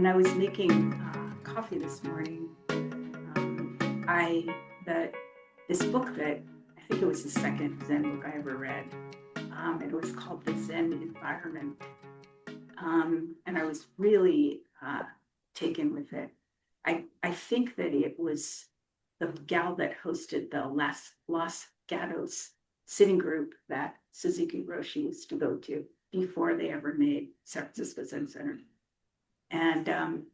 when I was making coffee this morning, I that this book that I think it was the second Zen book I ever read. It was called The Zen Environment, and I was really taken with it. I think that it was the gal that hosted the Los Gatos sitting group that Suzuki Roshi used to go to before they ever made San Francisco Zen Center. And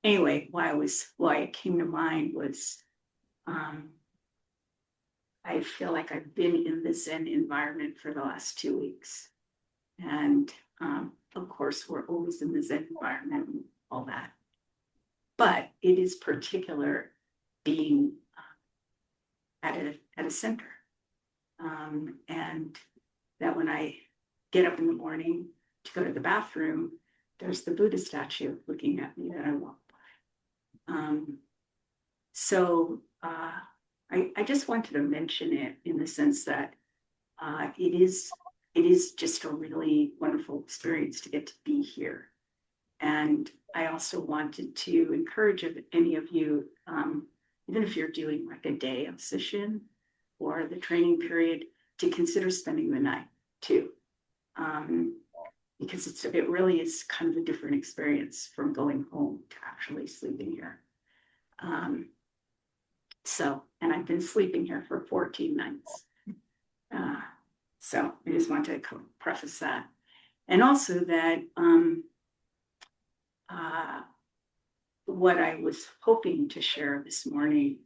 anyway, why it came to mind was I feel like I've been in the Zen environment for the last 2 weeks. And of course, we're always in the Zen environment and all that. But it is particular being at a center. And that when I get up in the morning to go to the bathroom, there's the Buddha statue looking at me that I walk by. So I just wanted to mention it in the sense that it is just a really wonderful experience to get to be here. And I also wanted to encourage any of you, even if you're doing like a day of session or the training period, to consider spending the night too. Because it really is kind of a different experience from going home to actually sleeping here. And I've been sleeping here for 14 nights. So I just want to preface that. And also that what I was hoping to share this morning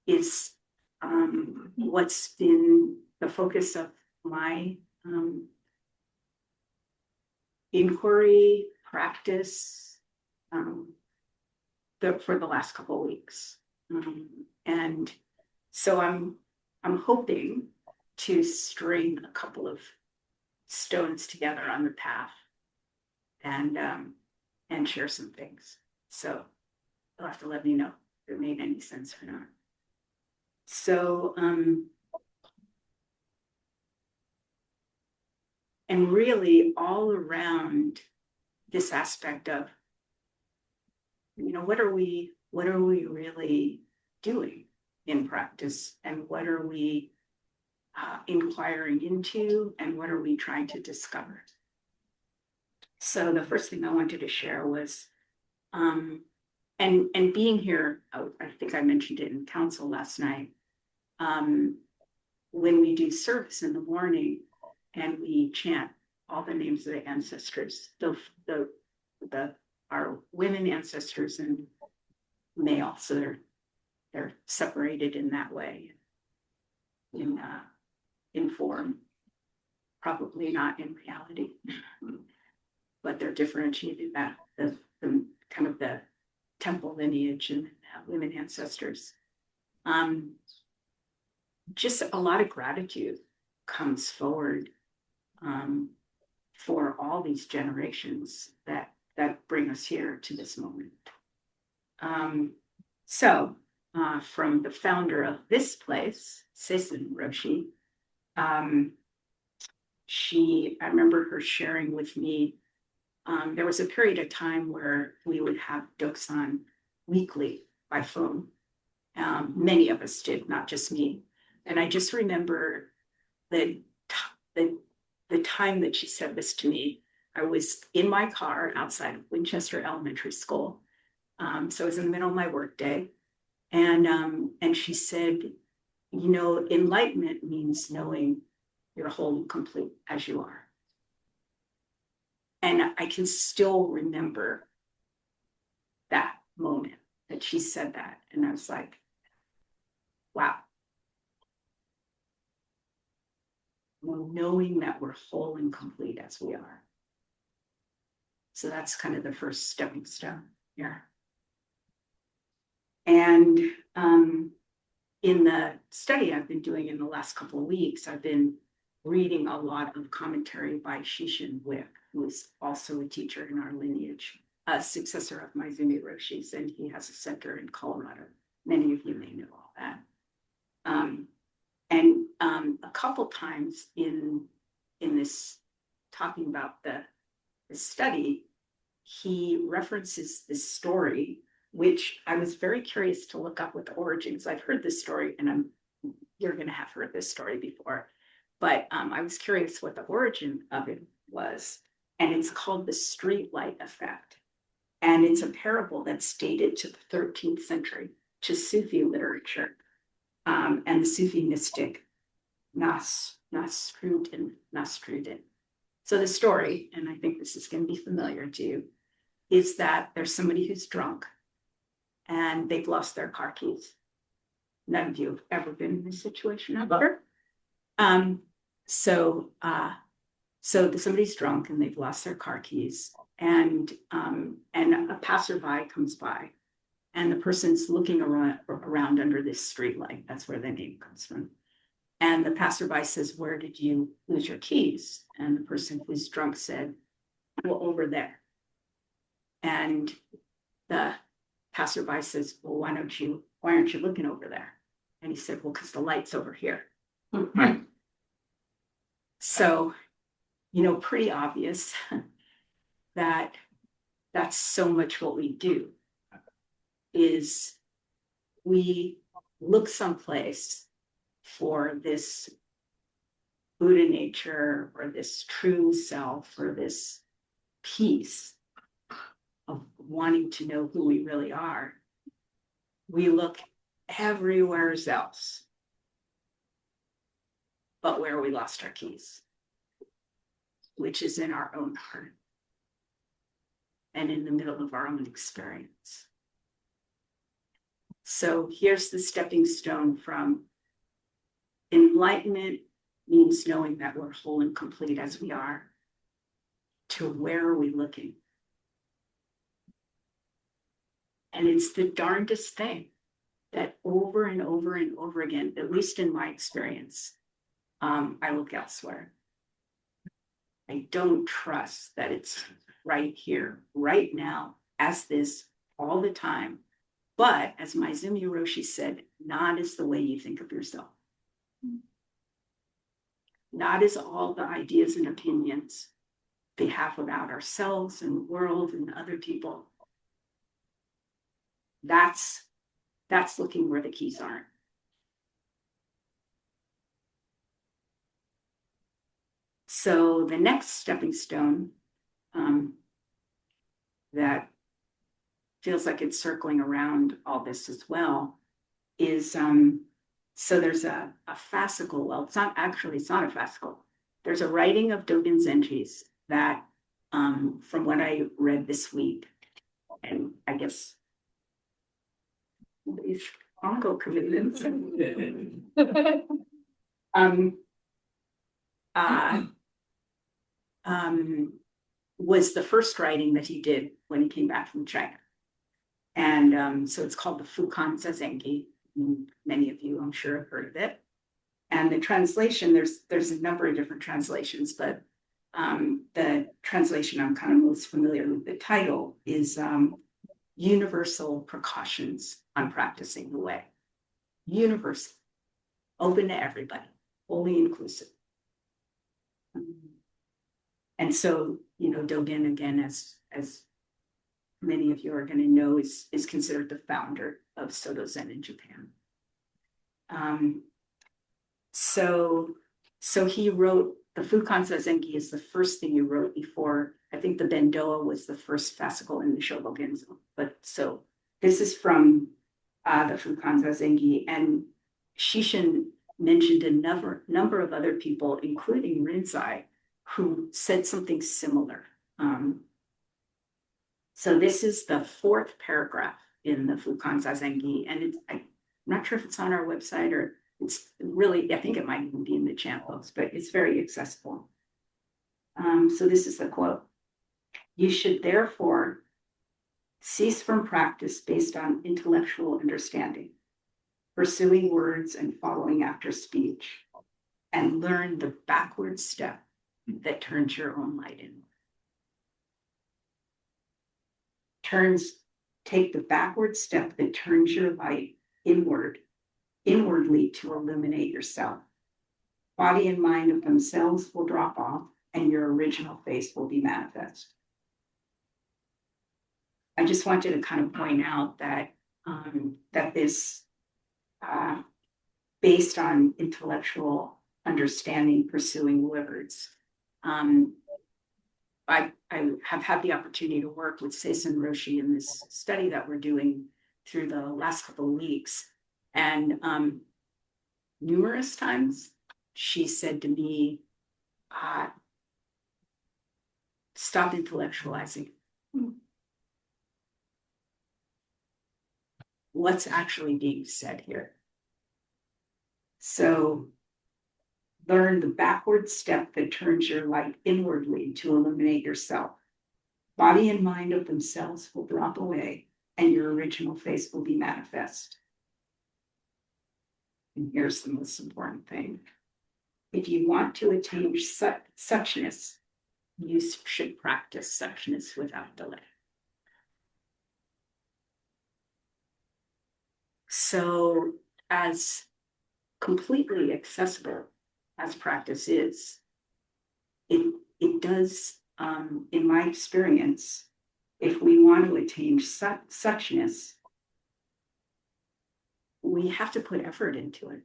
is what's been the focus of my inquiry practice for the last couple of weeks. And so I'm hoping to string a couple of stones together on the path and share some things. So you'll have to let me know if it made any sense or not. So and really all around this aspect of, what are we really doing in practice, and what are we inquiring into, and what are we trying to discover? So the first thing I wanted to share was, and being here, I think I mentioned it in council last night, when we do service in the morning and we chant all the names of the ancestors, our women ancestors and male, so they're separated in that way, in form, probably not in reality, but they're differentiated, that the kind of the temple lineage and women ancestors. Just a lot of gratitude comes forward for all these generations that bring us here to this moment. So from the founder of this place, Seisen Roshi, I remember her sharing with me, there was a period of time where we would have Doksan weekly by phone. Many of us did, not just me. And I just remember the time that she said this to me. I was in my car outside of Winchester Elementary School. So it was in the middle of my workday. And she said, enlightenment means knowing you're whole and complete as you are. And I can still remember that moment that she said that. And I was like, wow. Well, knowing that we're whole and complete as we are. So that's kind of the first stepping stone here. And in the study I've been doing in the last couple of weeks, I've been reading a lot of commentary by Kyoshin, who is also a teacher in our lineage, a successor of Maizumi Roshi's, and he has a center in Colorado. Many of you may know all that. And a couple times in this talking about the study, he references this story, which I was very curious to look up what the origins. I've heard this story, and you're going to have heard this story before, but I was curious what the origin of it was, and it's called the streetlight effect, and it's a parable that's dated to the 13th century, to Sufi literature, and the Sufi mystic Nasruddin. So the story, and I think this is going to be familiar to you, is that there's somebody who's drunk and they've lost their car keys. None of you have ever been in this situation ever. So somebody's drunk and they've lost their car keys, and a passerby comes by, and the person's looking around under this streetlight. That's where the name comes from. And the passerby says, "Where did you lose your keys?" And the person who's drunk said, "Well, over there." And the passerby says, "Well, why aren't you looking over there?" And he said, "Well, because the light's over here." So, pretty obvious that that's so much what we do, is we look someplace for this Buddha nature or this true self or this peace of wanting to know who we really are. We look everywhere else but where we lost our keys, which is in our own heart and in the middle of our own experience. So here's the stepping stone from enlightenment means knowing that we're whole and complete as we are, to where are we looking? And it's the darndest thing that over and over and over again, at least in my experience, I look elsewhere. I don't trust that it's right here, right now, as this all the time. But as my Izumi Roshi said, not is the way you think of yourself. Not is all the ideas and opinions we have about ourselves and the world and other people. That's looking where the keys aren't. So the next stepping stone that feels like it's circling around all this as well is, so there's a fascicle. Well, it's not a fascicle. There's a writing of Dogen Zenji's that, from what I read this week, and I guess these ongo commitments, was the first writing that he did when he came back from China. And so it's called the Fukan Zazengi. Many of you, I'm sure, have heard of it. And the translation, there's a number of different translations, but the translation I'm kind of most familiar with, the title is Universal Precautions on Practicing the Way. Universal, open to everybody, wholly inclusive. And so, Dogen, again, as many of you are going to know, is considered the founder of Soto Zen in Japan. So he wrote, the Fukan Zazengi is the first thing he wrote before, I think the Bendoa was the first fascicle in the Shobogenzo. But so this is from the Fukan Zazengi, and Shishin mentioned a number of other people, including Rinzai, who said something similar. So this is the fourth paragraph in the Fukan Zazengi, and I'm not sure if it's on our website, or it's really, I think it might even be in the chant books, but it's very accessible. So this is the quote: "You should therefore cease from practice based on intellectual understanding, pursuing words and following after speech, and learn the backward step that turns your own light in." Take the backward step that turns your light inwardly to illuminate yourself. Body and mind of themselves will drop off, and your original face will be manifest. I just wanted to kind of point out that that this, based on intellectual understanding, pursuing words. I have had the opportunity to work with Seisun Roshi in this study that we're doing through the last couple of weeks. And numerous times she said to me, stop intellectualizing. What's actually being said here? So learn the backward step that turns your light inwardly to illuminate yourself. Body and mind of themselves will drop away, and your original face will be manifest. And here's the most important thing. If you want to attain suchness, you should practice suchness without delay. So, as completely accessible as practice is, it does, in my experience, if we want to attain suchness, we have to put effort into it.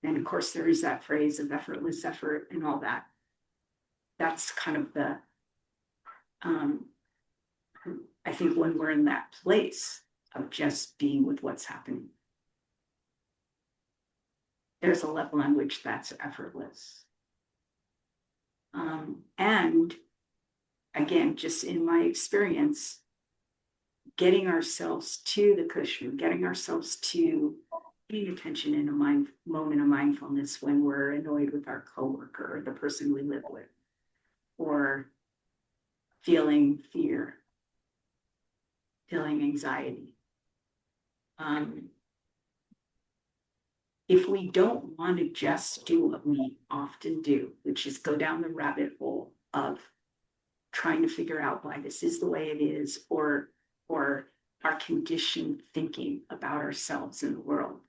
And of course, there is that phrase of effortless effort and all that. That's kind of the, I think when we're in that place of just being with what's happening, there's a level on which that's effortless. And again, just in my experience, getting ourselves to the cushion, getting ourselves to paying attention in a moment of mindfulness when we're annoyed with our coworker or the person we live with, or feeling fear, feeling anxiety. If we don't want to just do what we often do, which is go down the rabbit hole of trying to figure out why this is the way it is, or our conditioned thinking about ourselves and the world,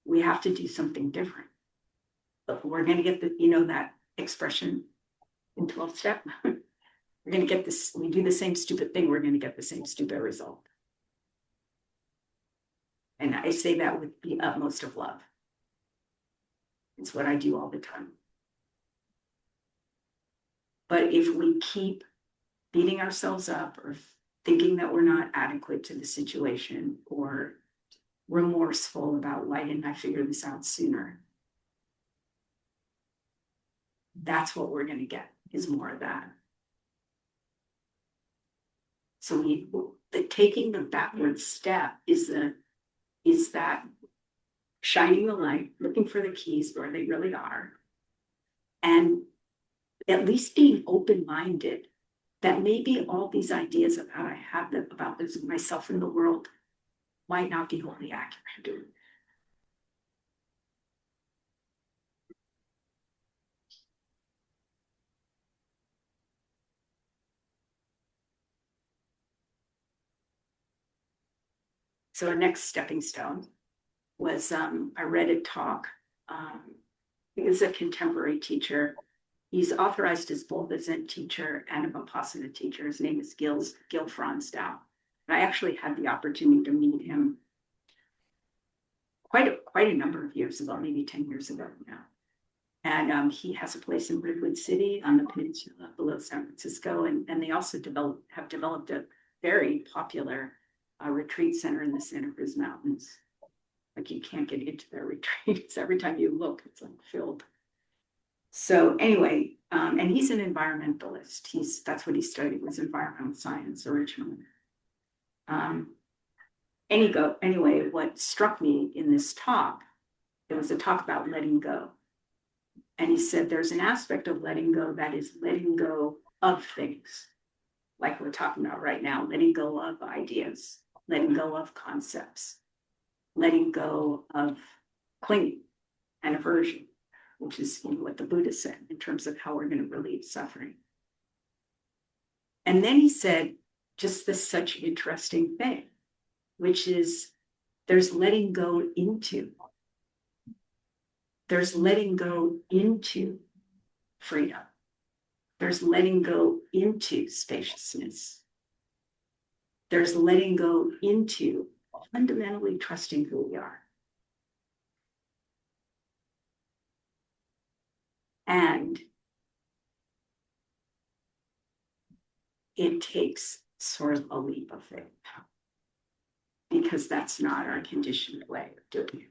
we have to do something different. But we're going to get that expression in 12 step. We're going to get this, we do the same stupid thing, we're going to get the same stupid result. And I say that with the utmost of love. It's what I do all the time. But if we keep beating ourselves up or thinking that we're not adequate to the situation, or remorseful about why didn't I figure this out sooner, that's what we're going to get, is more of that. So taking the backward step is that shining the light, looking for the keys where they really are, and at least being open-minded that maybe all these ideas about I have about this myself in the world might not be wholly accurate. So our next stepping stone was I read a talk. He's a contemporary teacher. He's authorized as both a Zen teacher and a Vipassana teacher. His name is Gil Fronsdal. And I actually had the opportunity to meet him quite a number of years ago, maybe 10 years ago now. And he has a place in Redwood City on the peninsula below San Francisco. And they also have developed a very popular retreat center in the Santa Cruz Mountains. Like, you can't get into their retreats. Every time you look, it's like filled. So anyway, and he's an environmentalist. That's what he studied, was environmental science originally. Anyway, what struck me in this talk, it was a talk about letting go. And he said there's an aspect of letting go that is letting go of things, like we're talking about right now, letting go of ideas, letting go of concepts, letting go of clinging and aversion, which is what the Buddha said in terms of how we're going to relieve suffering. And then he said just this such interesting thing, which is there's letting go into. There's letting go into freedom. There's letting go into spaciousness. there's letting go into fundamentally trusting who we are. And it takes sort of a leap of faith because that's not our conditioned way of doing it.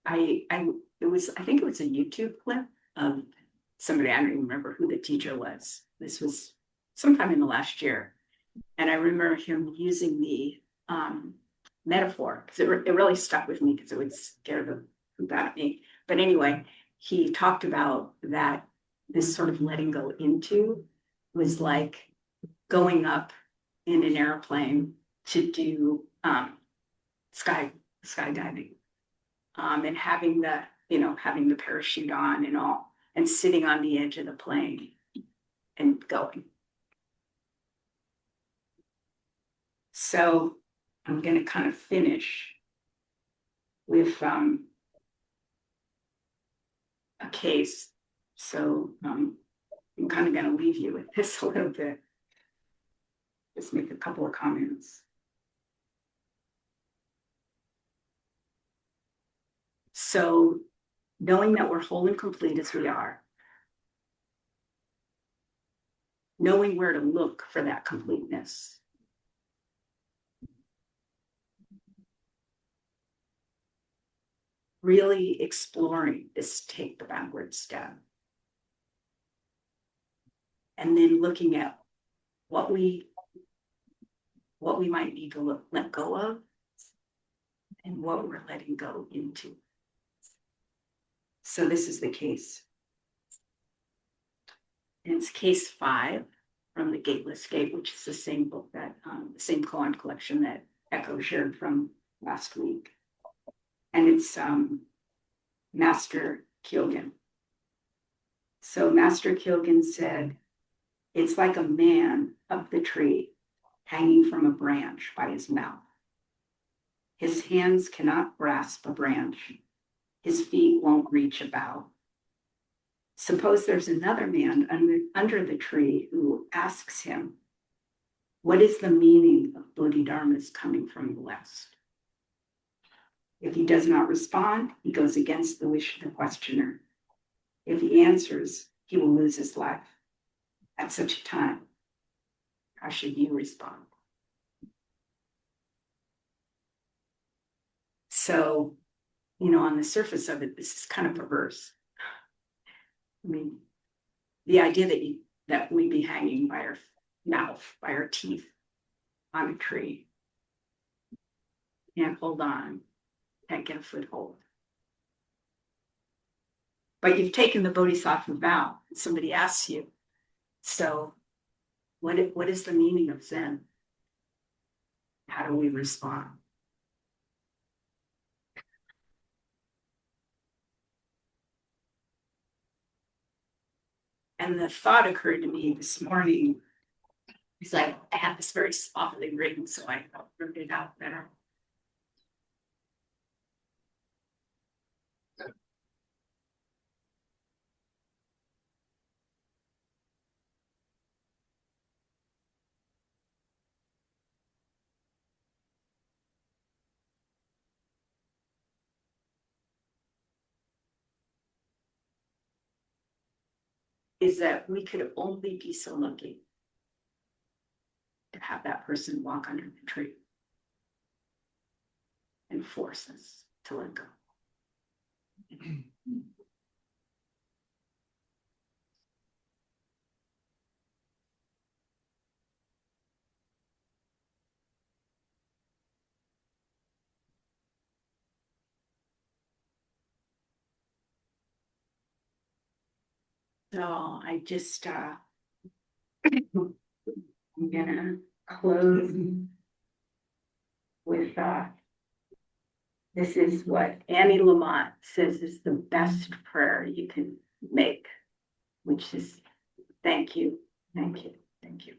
I think it was a YouTube clip of somebody, I don't even remember who the teacher was. This was sometime in the last year. And I remember him using the metaphor because it really stuck with me because it would scare the poop out of me. But anyway, he talked about that this sort of letting go into was like going up in an airplane to do skydiving. And having the parachute on and all, and sitting on the edge of the plane and going. So I'm going to kind of finish with a case. So I'm kind of going to leave you with this a little bit. Just make a couple of comments. So knowing that we're whole and complete as we are, knowing where to look for that completeness. Really exploring this take the backward step. And then looking at what we might need to let go of and what we're letting go into. So this is the case. And it's case 5 from the Gateless Gate, which is the same book that, the same koan collection that Echo shared from last week. And it's Master Kyoshin. So Master Kyoshin said, it's like a man up the tree, hanging from a branch by his mouth. His hands cannot grasp a branch. His feet won't reach a bough. Suppose there's another man under the tree who asks him, what is the meaning of Bodhidharma's coming from the West? If he does not respond, he goes against the wish of the questioner. If he answers, he will lose his life. At such a time, how should you respond? So, on the surface of it, this is kind of perverse. I mean, the idea that we'd be hanging by our mouth, by our teeth on a tree, can't hold on, can't get a foothold. But you've taken the bodhisattva vow, and somebody asks you, so what is the meaning of Zen? How do we respond? And the thought occurred to me this morning. It's like I have this very softly written, so I wrote it out better. Is that we could only be so lucky to have that person walk under the tree and force us to let go. So I just, I'm gonna close with, this is what Annie Lamott says is the best prayer you can make, which is thank you, thank you, thank you.